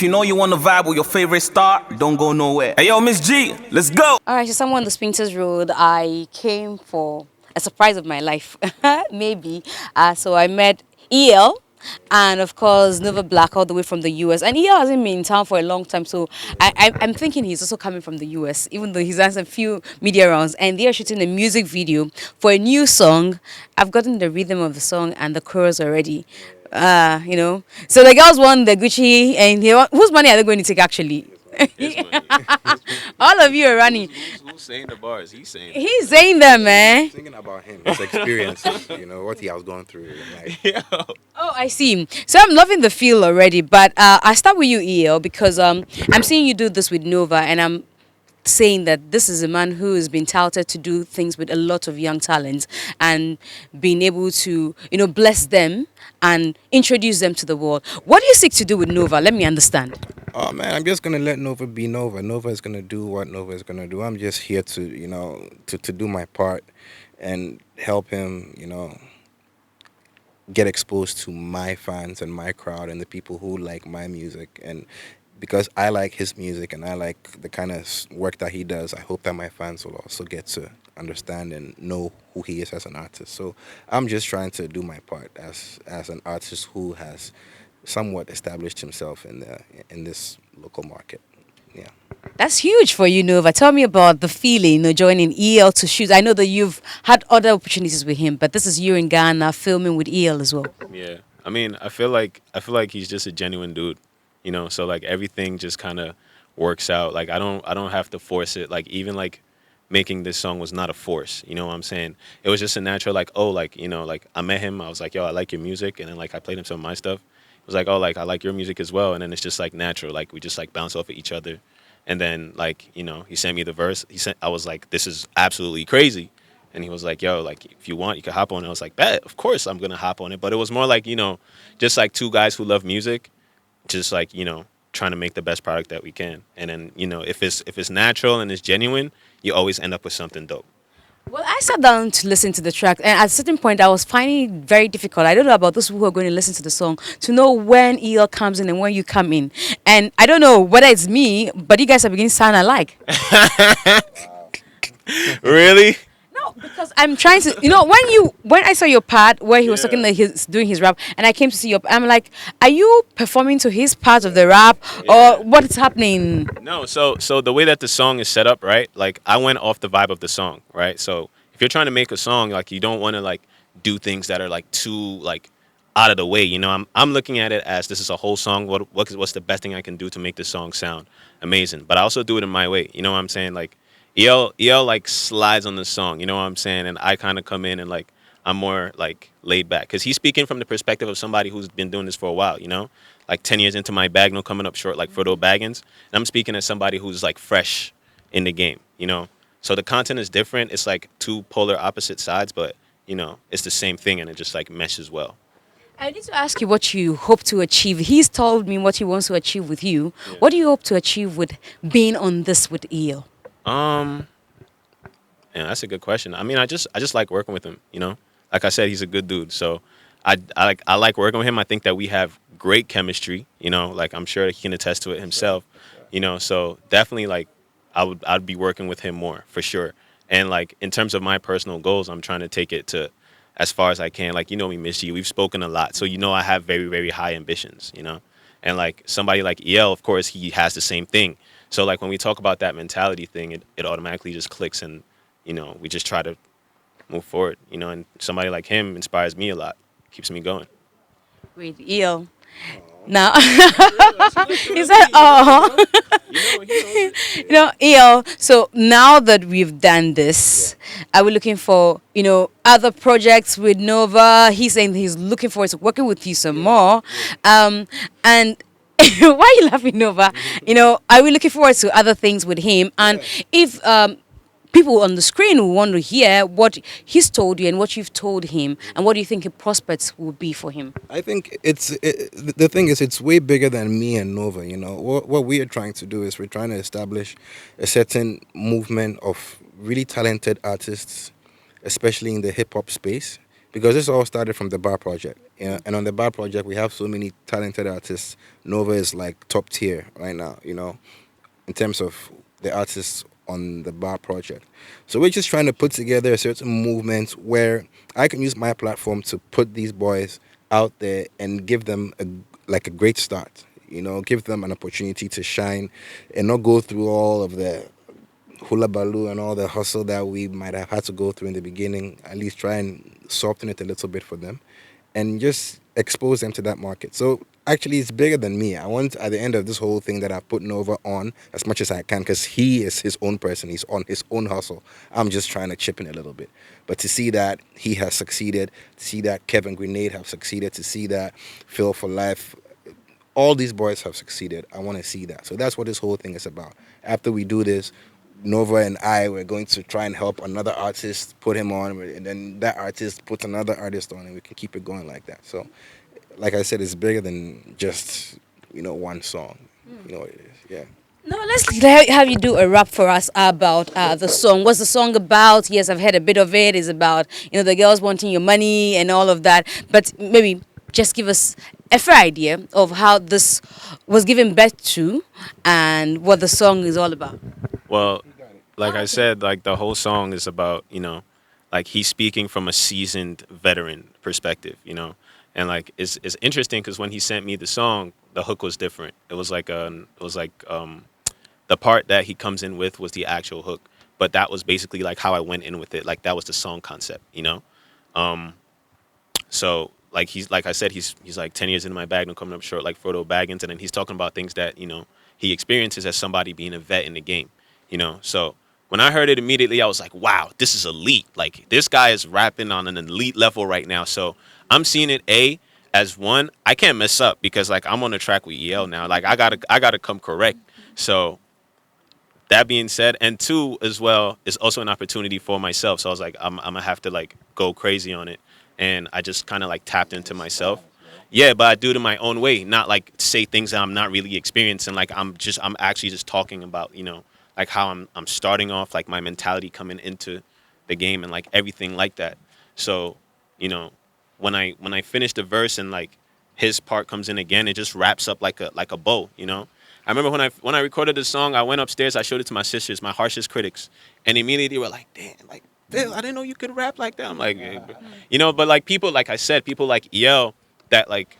If you know you want to vibe with your favorite star, don't go nowhere. Hey, yo, Miss G, let's go. All right, so somewhere on the Spinter's Road, I came for a surprise of my life, maybe. So I met EL and, of course, Nova Blaq all the way from the US. And EL hasn't been in town for a long time, so I'm thinking he's also coming from the US, even though he's done a few media rounds. And they are shooting a music video for a new song. I've gotten the rhythm of the song and the chorus already. So the girls won the Gucci, and whose money are they going to take actually? His money. All of you are running. Who's saying the bars? He's saying. He's saying them, man. Thinking about him, his experiences, what he was going through in life. Yo. Oh, I see. So I'm loving the feel already, but I start with you, EL, because I'm seeing you do this with Nova, and I'm saying that this is a man who has been touted to do things with a lot of young talents and being able to, bless them and introduce them to the world. What do you seek to do with Nova? Let me understand. Oh man, I'm just gonna let Nova be Nova. Nova is gonna do what Nova is gonna do. I'm just here to, to do my part and help him, get exposed to my fans and my crowd and the people who like my music. And because I like his music and I like the kind of work that he does, I hope that my fans will also get to understand and know who he is as an artist. So I'm just trying to do my part as an artist who has somewhat established himself in this local market. Yeah. That's huge for you, Nova. Tell me about the feeling of joining EL to shoot. I know that you've had other opportunities with him, but this is you in Ghana filming with EL as well. Yeah. I mean, I feel like he's just a genuine dude. So like everything just kind of works out. Like I don't have to force it. Like even like making this song was not a force. You know what I'm saying? It was just a natural like, like I met him. I was like, yo, I like your music, and then like I played him some of my stuff. It was like, oh, like I like your music as well, and then it's just like natural. Like we just like bounce off of each other, and then like he sent me the verse. I was like, this is absolutely crazy, and he was like, yo, like if you want, you can hop on it. I was like, bet, of course I'm gonna hop on it. But it was more like just like two guys who love music, just like trying to make the best product that we can. And then if it's natural and it's genuine, you always end up with something dope. Well, I sat down to listen to the track, and at a certain point, I was finding it very difficult. I don't know about those who are going to listen to the song to know when EL comes in and when you come in. And I don't know whether it's me, but you guys are beginning to sound alike. Really? No, because I'm trying to, when I saw your part where he was talking, like he's doing his rap, and I came to see your, I'm like, are you performing to his part of the rap, or what is happening? No, so the way that the song is set up, right? Like I went off the vibe of the song, right? So if you're trying to make a song, like you don't want to like do things that are like too like out of the way. I'm looking at it as this is a whole song. What's the best thing I can do to make this song sound amazing? But I also do it in my way. You know what I'm saying? Like EL like slides on the song, you know what I'm saying? And I kind of come in and like I'm more like laid back because he's speaking from the perspective of somebody who's been doing this for a while, like 10 years into my bag, no coming up short like Frodo Baggins. And I'm speaking as somebody who's like fresh in the game, So the content is different. It's like two polar opposite sides, but it's the same thing and it just like meshes well. I need to ask you what you hope to achieve. He's told me what he wants to achieve with you. Yeah. What do you hope to achieve with being on this with EL? Yeah, that's a good question. I mean, I just like working with him, Like I said, he's a good dude. So I like working with him. I think that we have great chemistry, like I'm sure he can attest to it himself, So definitely like I'd be working with him more for sure. And like in terms of my personal goals, I'm trying to take it to as far as I can. Like, we miss you. We've spoken a lot. So I have very, very high ambitions, And like somebody like EL, of course, he has the same thing. So like when we talk about that mentality thing, it automatically just clicks and, we just try to move forward, and somebody like him inspires me a lot, keeps me going. Wait, EL. Now, he said, oh, EL. So now that we've done this, are we looking for, other projects with Nova? He's saying he's looking forward to working with you some more. And why are you laughing, Nova? Are we looking forward to other things with him? And if people on the screen will want to hear what he's told you and what you've told him, and what do you think the prospects will be for him? I think the thing is, it's way bigger than me and Nova. What we are trying to do is we're trying to establish a certain movement of really talented artists, especially in the hip hop space, because this all started from the Bar Project. And on the Bar Project, we have so many talented artists. Nova is like top tier right now, in terms of the artists on the Bar Project. So we're just trying to put together a certain movement where I can use my platform to put these boys out there and give them a great start. Give them an opportunity to shine and not go through all of the hula baloo and all the hustle that we might have had to go through in the beginning. At least try and soften it a little bit for them and just expose them to that market. So actually, it's bigger than me. I want at the end of this whole thing that I've put Nova on as much as I can, because he is his own person. He's on his own hustle. I'm just trying to chip in a little bit. But to see that he has succeeded, to see that Kevin Grenade have succeeded, to see that Phil for Life, all these boys have succeeded. I want to see that. So that's what this whole thing is about. After we do this, Nova and I were going to try and help another artist put him on, and then that artist puts another artist on, and we can keep it going like that. So, like I said, it's bigger than just one song. You know what it is, yeah. No, have you do a rap for us about the song. What's the song about? Yes, I've heard a bit of it. It's about the girls wanting your money and all of that. But maybe just give us a fair idea of how this was given birth to and what the song is all about. Well, like I said, like the whole song is about, like he's speaking from a seasoned veteran perspective, and like it's interesting because when he sent me the song, the hook was different. It was like the part that he comes in with was the actual hook, but that was basically like how I went in with it. Like that was the song concept. So like I said, he's like 10 years into my bag, no coming up short, like Frodo Baggins, and then he's talking about things that he experiences as somebody being a vet in the game. So when I heard it immediately, I was like, wow, this is elite. Like this guy is rapping on an elite level right now. So I'm seeing it as one, I can't mess up because like I'm on the track with EL now. Like I gotta come correct. So that being said, and two as well is also an opportunity for myself. So I was like, I'm gonna have to like go crazy on it, and I just kind of like tapped into myself. Yeah, but I do it in my own way, not like say things that I'm not really experiencing. Like I'm actually just talking about like how I'm starting off, like my mentality coming into the game and like everything like that. So when I finish the verse and like his part comes in again, it just wraps up like a bow. I remember when I recorded the song, I went upstairs, I showed it to my sisters, my harshest critics, and immediately they were like, damn, like Bill, I didn't know you could rap like that. I'm like, but like people, like I said, people like EL that like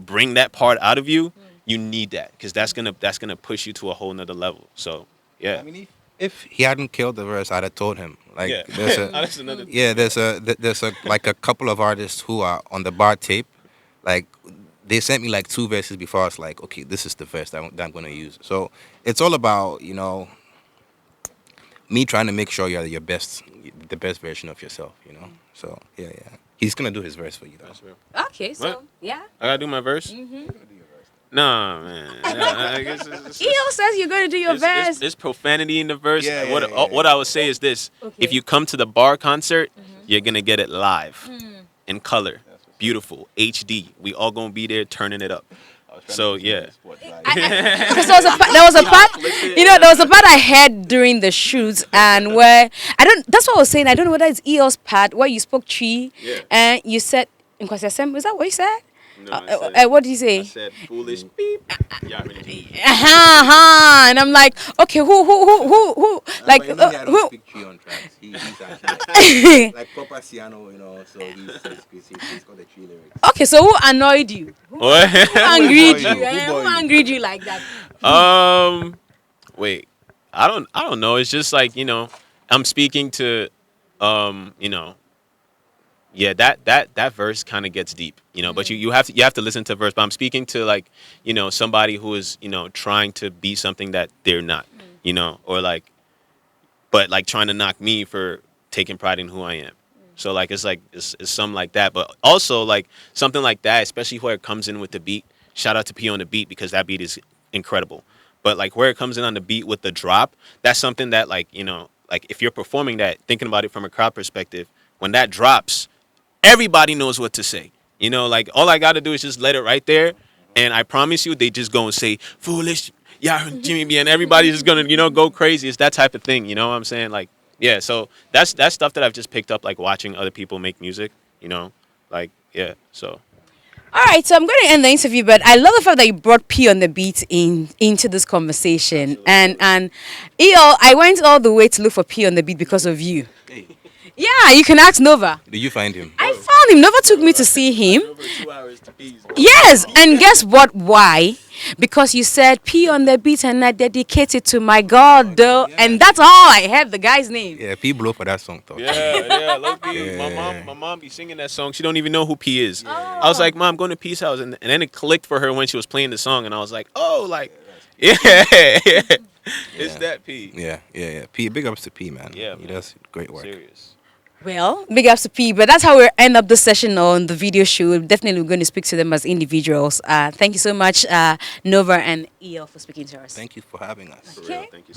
bring that part out of you. You need that because that's gonna push you to a whole nother level. So yeah. I mean, if he hadn't killed the verse, I'd have told him. Like, Yeah. there's That's another thing. yeah, there's a like a couple of artists who are on the bar tape. Like, they sent me like two verses before. I was like, okay, this is the verse that I'm gonna use. So it's all about me trying to make sure you're the best version of yourself. So yeah. He's gonna do his verse for you though. That's real. Okay, so What? yeah. I gotta do my verse. Nah, man. I guess EO says you're going to do your verse. There's profanity in the verse. Yeah, What I would say is this: Okay. if you come to the bar concert, you're gonna get it live, in color, beautiful, HD. We all gonna be there turning it up. So yeah. Because there was a part, there was a part I heard during the shoots, and where that's what I was saying. I don't know whether it's EO's part where you spoke Chi, Yeah. and you said, is that what you said? No, I said, What did you say? I said foolish beep. Yeah, And I'm like, okay, who, like, who? Speak Tree on tracks. He's actually like proper Ciano, so he's got the tree lyrics. Okay, so who annoyed you? What? Who angered you? Who Who angered you like that? Wait. I don't know. It's just like, I'm speaking to yeah, that verse kind of gets deep, but you have to listen to the verse. But I'm speaking to like, somebody who is, trying to be something that they're not, or like, but like trying to knock me for taking pride in who I am. So like it's something like that, but also like something like that, especially where it comes in with the beat. Shout out to P on the beat because that beat is incredible. But like where it comes in on the beat with the drop, that's something that like like if you're performing that, thinking about it from a crowd perspective, when that drops, everybody knows what to say. Like all I got to do is just let it right there. And I promise you, they just go and say, foolish, yeah, Jimmy B. And everybody's just going to, go crazy. It's that type of thing. You know what I'm saying? Like, yeah. So that's stuff that I've just picked up, like watching other people make music. you know, like yeah. So All right, so I'm going to end the interview, but I love the fact that you brought P on the beat into this conversation. And EO, I went all the way to look for P on the beat because of you. Hey, Yeah, you can ask Nova. did you find him? I found him. Nova took me to see him. over 2 hours to P's. Yes, and guess what? Why? Because you said P on the beat and I dedicate it to my God, though. And that's all I had the guy's name. Yeah, P blow for that song, though. Yeah, low-key. Yeah. My mom be singing that song. She don't even know who P is. I was like, Mom, going to P's house, and then it clicked for her when she was playing the song, and I was like, oh, like, yeah, it's that P. Yeah. P, big ups to P, man. Yeah, he man. does great work. Serious. Well, big ups to P, but that's how we end up the session on the video shoot. Definitely, we're going to speak to them as individuals. Thank you so much, Nova and EL, for speaking to us. Thank you for having us. For real, thank you so much.